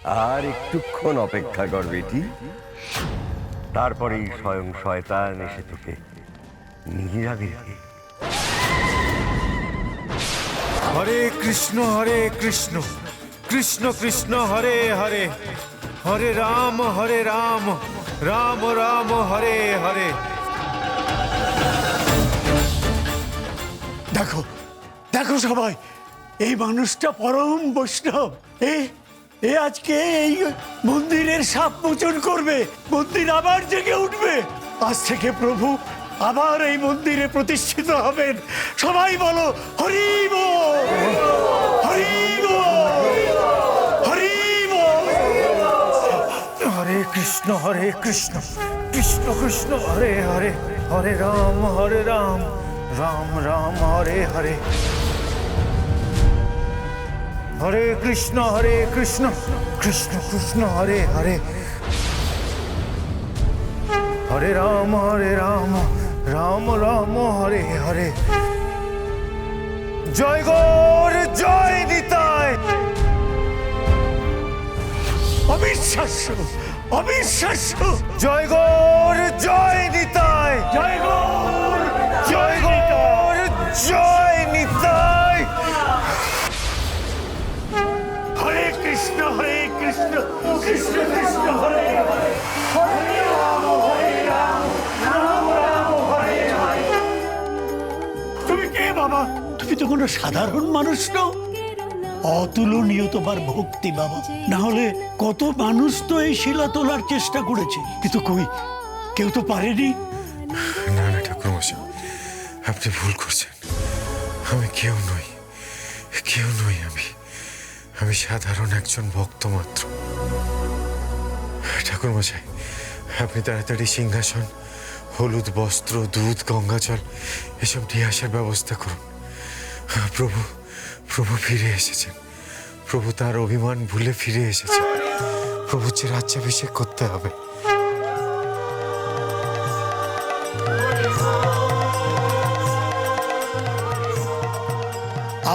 আর একটুক্ষণ অপেক্ষা কর বেটি, তারপরেই স্বয়ং শয়তান এসে তোকে নিয়ে যাবে। হরে কৃষ্ণ কৃষ্ণ কৃষ্ণ হরে হরে, হরে রাম রাম রাম হরে হরে। দেখো দেখো সবাই, এই মানুষটা পরম বৈষ্ণব। এ আজকে এই মন্দিরের সাপ মোচন করবে, মন্দির আবার জেগে উঠবে। আজ থেকে প্রভু আবার এই মন্দিরে প্রতিষ্ঠিত হবেন। সবাই বলো হরি বল, হরি বল, হরি বল। হরে কৃষ্ণ কৃষ্ণ কৃষ্ণ হরে হরে, হরে রাম রাম রাম হরে হরে। হরে কৃষ্ণ কৃষ্ণ কৃষ্ণ হরে হরে, হরে রাম রাম রাম হরে হরে। জয় গৌর জয় নিতাই। অবিশ্বাস্য অবিশ্বাস্য। জয় গৌর জয় নিতাই। জয় গৌর জয় গৌর জয় নিতাই। হরে কৃষ্ণ কৃষ্ণ কৃষ্ণ হরে হরে, হরে রাম রাম রাম হরে হরে। তুমি কে বাবা? তুমি তো কোনো সাধারণ মানুষ নও। অতুলনীয় তোমার ভক্তি বাবা, না হলে কত মানুষ তো এই শিলা তোলার চেষ্টা করেছে, কিন্তু কই কেউ তো পারেনি। না না ঠাকুরমশাই, আপনি ভুল করছেন। আমি কেউ নই আমি সাধারণ একজন ভক্ত মাত্র। ঠাকুরমশাই, আপনি তাড়াতাড়ি সিংহাসন, হলুদ বস্ত্র, দুধ, গঙ্গাজল এসব নিয়ে আসার ব্যবস্থা করুন। প্রভু ফিরে এসেছেন। প্রভু তার অভিমান ভুলে ফিরে এসেছেন। প্রভুর যে রাজ্যাভিষেক করতে হবে।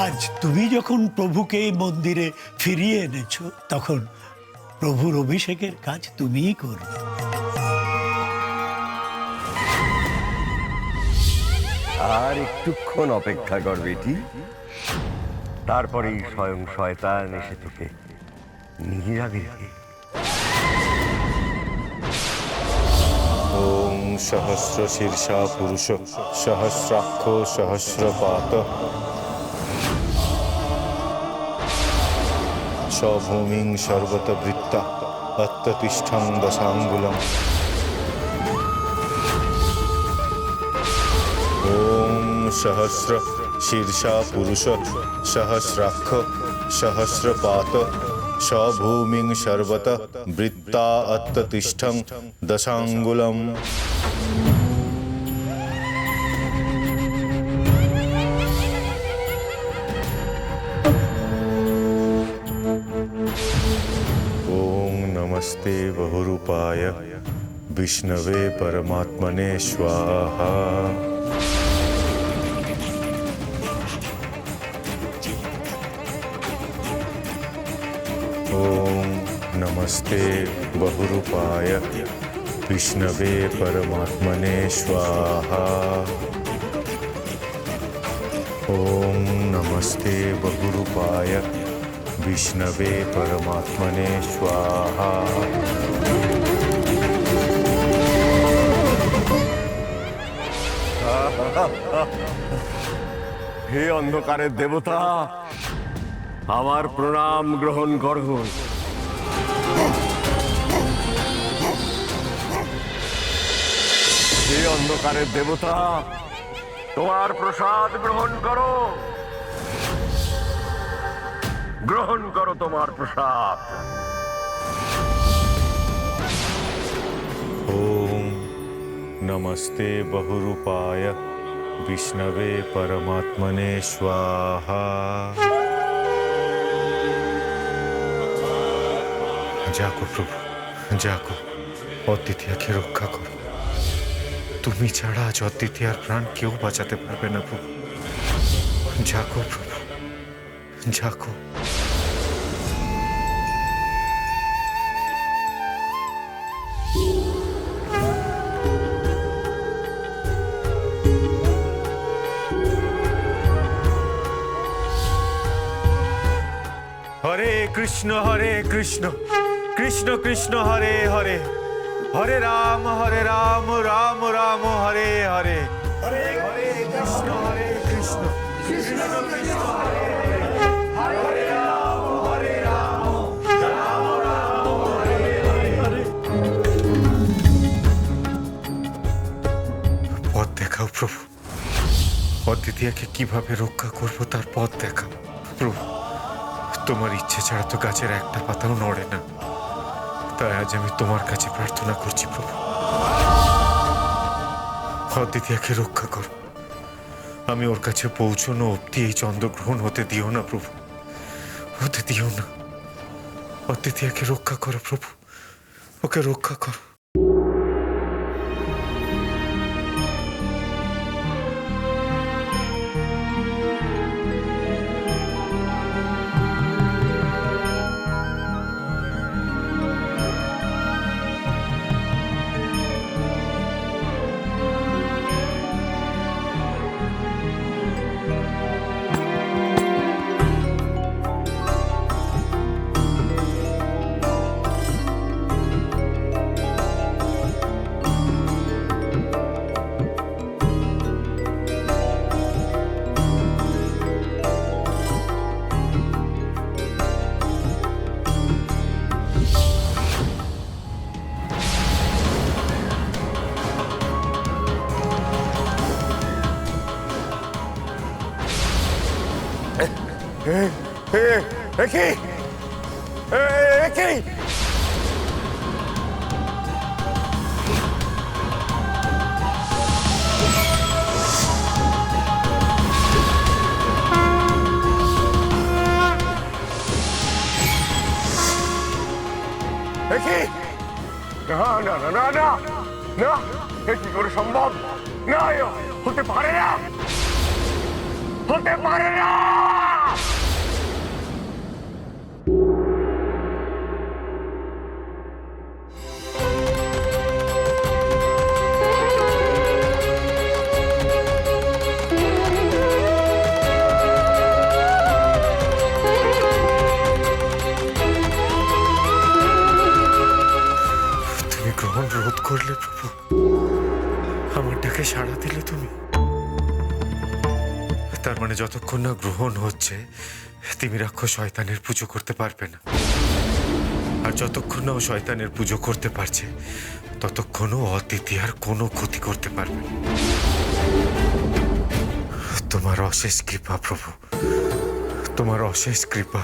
আজ তুমি যখন প্রভুকে এই মন্দিরে ফিরিয়ে এনেছো, তখন প্রভুর অভিষেকের কাজ তুমিই করবে। আর একটুক্ষণ অপেক্ষা কর বেটি, তারপরেই স্বয়ং শয়তান এসে তোকে নিয়ে যাবে। ওম সহস্র শীর্ষা পুরুষ সহস্রাক্ষ সহস্রপাত স্বভূমিং সর্বতবৃত্তা অত্যতিষ্ঠং দশাঙ্গুলম। ওম সহস্র শীর্ষা পুরুষ সহস্রাক্ষ সহস্রপাত স্বভূমিং সর্বত বৃত্তা অত্যতিষ্ঠং দশাঙ্গুলম। ওম নমস্তে বহুরূপায় বিষ্ণবে পরমাত্মনে স্বাহা। ओम नमस्ते बहुरूपाय विष्णवे परमात्मने स्वाहा। ओम नमस्ते बहुरूपाय विष्णवे परमात्मने स्वाहा। হে অন্ধকারের দেবতা, আমার প্রণাম গ্রহণ করো। হে অন্ধকারের দেবতা, তোমার প্রসাদ গ্রহণ করো, গ্রহণ করো তোমার প্রসাদ। ओम नमस्ते बहुरूपाय विष्णवे परमात्मने स्वाहा। জাগো প্রভু, জাগো, অদ্বিতীয়াকে রক্ষা করো। তুমি ছাড়া আজ অদ্বিতীয়ার প্রাণ কেউ বাঁচাতে পারবে না প্রভু। জাগো প্রভু, জাগো। কৃষ্ণ কৃষ্ণ কৃষ্ণ হরে হরে হরে রাম রাম রাম হরে হরে হরে হরে কৃষ্ণ কৃষ্ণ কৃষ্ণ হরে হরে রাম রাম রাম হরে হরে। পথ দেখাও প্রভু, অদ্বিতীয়াকে কিভাবে রক্ষা করব তার পথ দেখাও প্রভু। তোমার ইচ্ছে ছাড়া তো গাছের একটা পাতাও নড়ে না, তাই আজ আমি তোমার কাছে প্রার্থনা করছি প্রভু, অদ্বিতীয়াকে রক্ষা করো। আমি ওর কাছে পৌঁছানো অব্দি এই চন্দ্রগ্রহণ হতে দিও না প্রভু, হতে দিও না। অদ্বিতীয়াকে রক্ষা করো প্রভু, ওকে রক্ষা করো। একই একই একই না না না না না না, এ কি করে সম্ভব? না, এ হতে পারে না, হতে পারে না। তুমি গ্রহণ রোধ করলে প্রভু, আমার ডাকে সাড়া দিলে তুমি। তার মানে যতক্ষণ না গ্রহণ হচ্ছে তিমিরাক্ষ শয়তানের পুজো করতে পারবে না, আর যতক্ষণ না ও শয়তানের পুজো করতে পারছে ততক্ষণও অদ্বিতীয়ার কোনো ক্ষতি করতে পারবে না। তোমার অশেষ কৃপা প্রভু, তোমার অশেষ কৃপা।